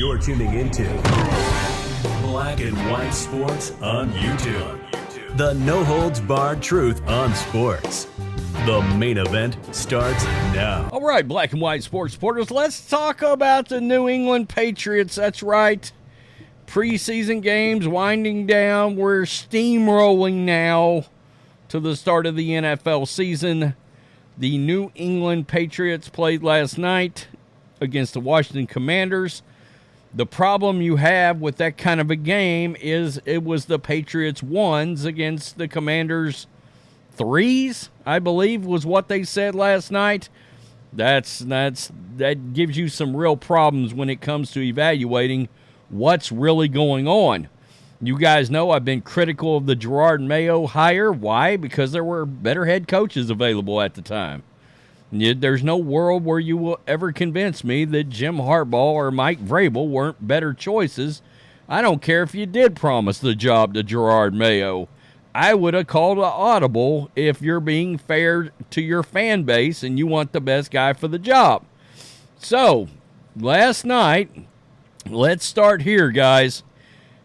You're tuning into Black and White Sports on YouTube. The no-holds-barred truth on sports. The main event starts now. All right, Black and White Sports supporters, let's talk about the New England Patriots. That's right. Preseason games winding down. We're steamrolling now to the start of the NFL season. The New England Patriots played last night against the Washington Commanders. The problem you have with that kind of a game is it was the Patriots 1s against the Commanders 3s, I believe was what they said last night. That gives you some real problems when it comes to evaluating what's really going on. You guys know I've been critical of the Jerod Mayo hire. Why? Because there were better head coaches available at the time. There's no world where you will ever convince me that Jim Harbaugh or Mike Vrabel weren't better choices. I don't care if you did promise the job to Jerod Mayo. I would have called an audible if you're being fair to your fan base and you want the best guy for the job. So, last night, let's start here, guys,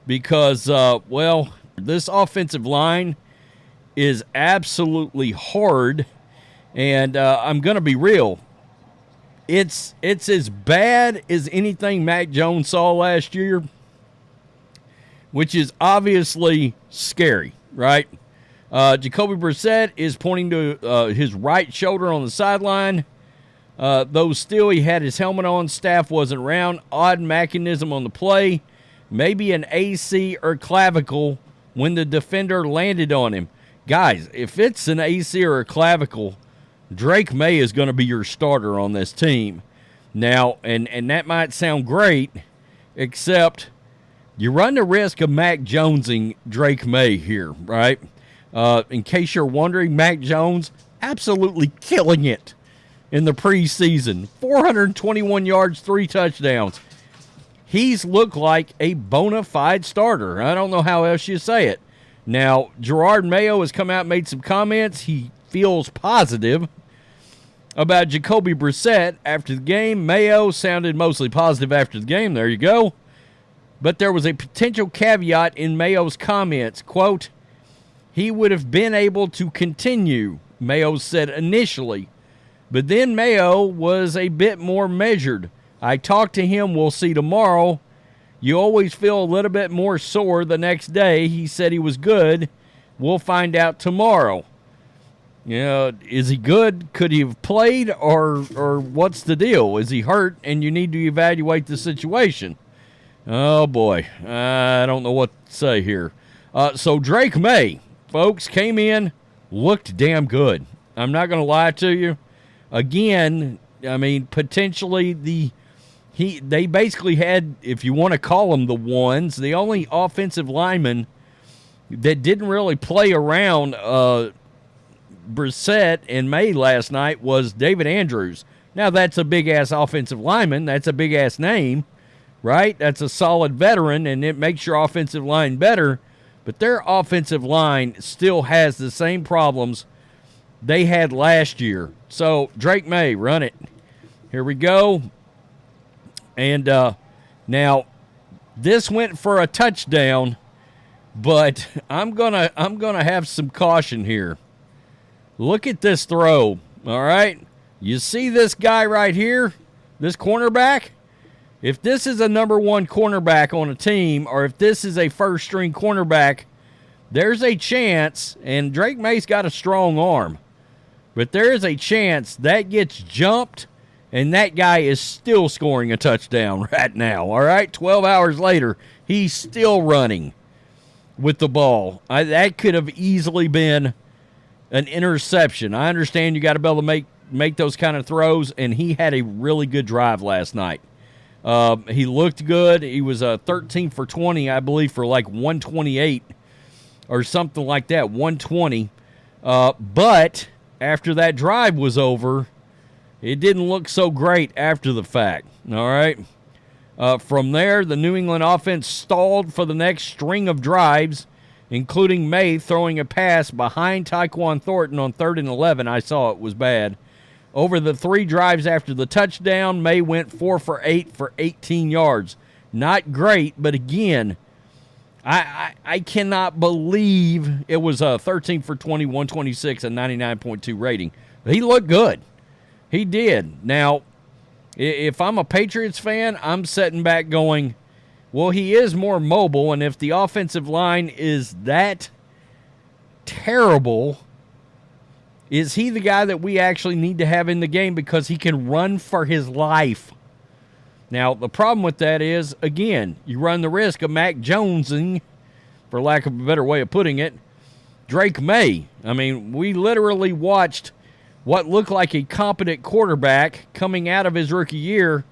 because, this offensive line is absolutely hard. And I'm going to be real. It's as bad as anything Mac Jones saw last year, which is obviously scary, right? Jacoby Brissett is pointing to his right shoulder on the sideline. Though still he had his helmet on, staff wasn't around. Odd mechanism on the play. Maybe an AC or clavicle when the defender landed on him. Guys, if it's an AC or a clavicle, Drake Maye is going to be your starter on this team. Now, and that might sound great, except you run the risk of Mac Jonesing Drake Maye here, right? In case you're wondering, Mac Jones absolutely killing it in the preseason. 421 yards, 3 touchdowns. He's looked like a bona fide starter. I don't know how else you say it. Now, Jerod Mayo has come out and made some comments. He feels positive about Jacoby Brissett after the game. Mayo sounded mostly positive after the game. There you go. But there was a potential caveat in Mayo's comments. Quote, he would have been able to continue, Mayo said initially. But then Mayo was a bit more measured. I talked to him. We'll see tomorrow. You always feel a little bit more sore the next day. He said he was good. We'll find out tomorrow. You know, is he good? Could he have played? Or what's the deal? Is he hurt and you need to evaluate the situation? Oh, boy. I don't know what to say here. So Drake Maye, folks, came in, looked damn good. I'm not going to lie to you. Again, I mean, potentially they basically had, if you want to call them the ones, the only offensive lineman that didn't really play around Brissett and Maye last night was David Andrews. Now, that's a big-ass offensive lineman. That's a big-ass name, right? That's a solid veteran, and it makes your offensive line better. But their offensive line still has the same problems they had last year. So, Drake Maye, run it. Here we go. And now, this went for a touchdown, but I'm gonna have some caution here. Look at this throw, all right? You see this guy right here, this cornerback? If this is a number one cornerback on a team, or if this is a first-string cornerback, there's a chance, and Drake Maye's got a strong arm, but there is a chance that gets jumped, and that guy is still scoring a touchdown right now, all right? 12 hours later, he's still running with the ball. That could have easily been an interception. I understand you got to be able to make those kind of throws, and he had a really good drive last night. He looked good. He was 13 for 20, I believe, for like 128 or something like that, 120. But after that drive was over, it didn't look so great after the fact, all right? From there, the New England offense stalled for the next string of drives, including Maye throwing a pass behind Tyquan Thornton on 3rd and 11. I saw it was bad. Over the 3 drives after the touchdown, Maye went 4 for 8 for 18 yards. Not great, but again, I cannot believe it was a 13 for 20, 126, a 99.2 rating. He looked good. He did. Now, if I'm a Patriots fan, I'm sitting back going, well, he is more mobile, and if the offensive line is that terrible, is he the guy that we actually need to have in the game because he can run for his life? Now, the problem with that is, again, you run the risk of Mac Jonesing, for lack of a better way of putting it, Drake Maye. I mean, we literally watched what looked like a competent quarterback coming out of his rookie year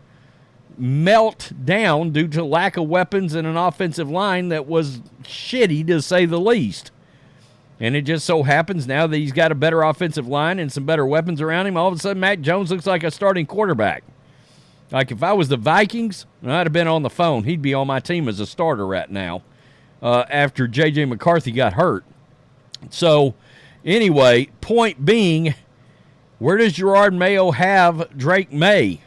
melt down due to lack of weapons and an offensive line that was shitty, to say the least. And it just so happens now that he's got a better offensive line and some better weapons around him, all of a sudden Mac Jones looks like a starting quarterback. Like, if I was the Vikings, I'd have been on the phone. He'd be on my team as a starter right now after J.J. McCarthy got hurt. So, anyway, point being, where does Jerod Mayo have Drake Maye?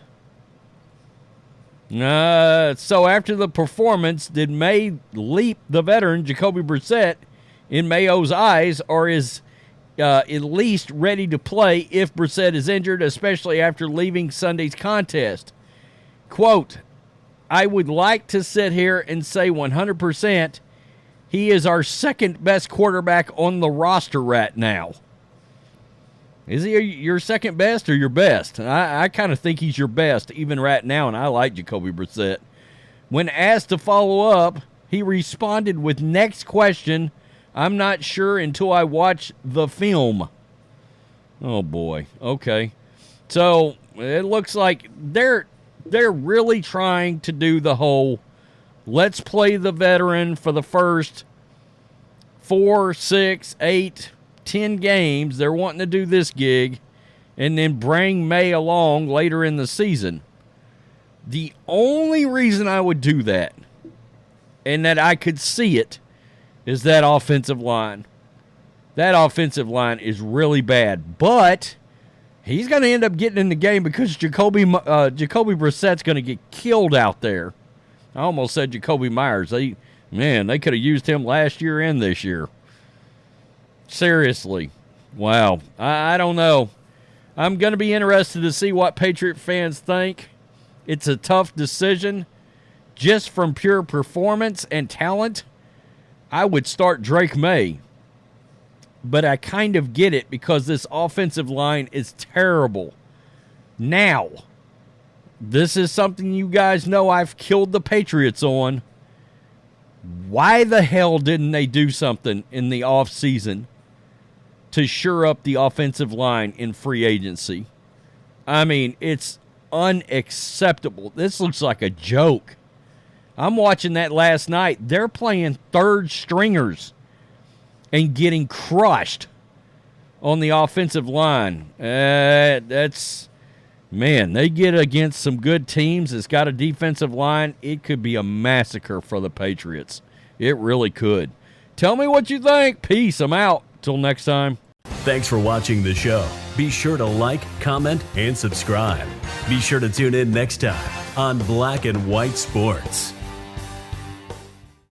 So after the performance, did Maye leap the veteran Jacoby Brissett in Mayo's eyes, or is at least ready to play if Brissett is injured, especially after leaving Sunday's contest? Quote, I would like to sit here and say 100% he is our second best quarterback on the roster right now. Is he your second best or your best? I kind of think he's your best even right now, and I like Jacoby Brissett. When asked to follow up, he responded with, next question, I'm not sure until I watch the film. Oh, boy. Okay. So it looks like they're really trying to do the whole let's play the veteran for the first 4, 6, 8, 10 games. They're wanting to do this gig and then bring Maye along later in the season. The only reason I would do that and that I could see it is that offensive line. That offensive line is really bad, but he's going to end up getting in the game because Jacoby Brissett's going to get killed out there. I almost said Jacoby Myers. They could have used him last year and this year. Seriously. Wow. I don't know. I'm going to be interested to see what Patriot fans think. It's a tough decision. Just from pure performance and talent, I would start Drake Maye. But I kind of get it because this offensive line is terrible. Now, this is something you guys know I've killed the Patriots on. Why the hell didn't they do something in the offseason to shore up the offensive line in free agency? I mean, it's unacceptable. This looks like a joke. I'm watching that last night. They're playing third stringers and getting crushed on the offensive line. They get against some good teams that's got a defensive line. It could be a massacre for the Patriots. It really could. Tell me what you think. Peace. I'm out. Till next time. Thanks for watching the show. Be sure to like, comment, and subscribe. Be sure to tune in next time on Black and White Sports.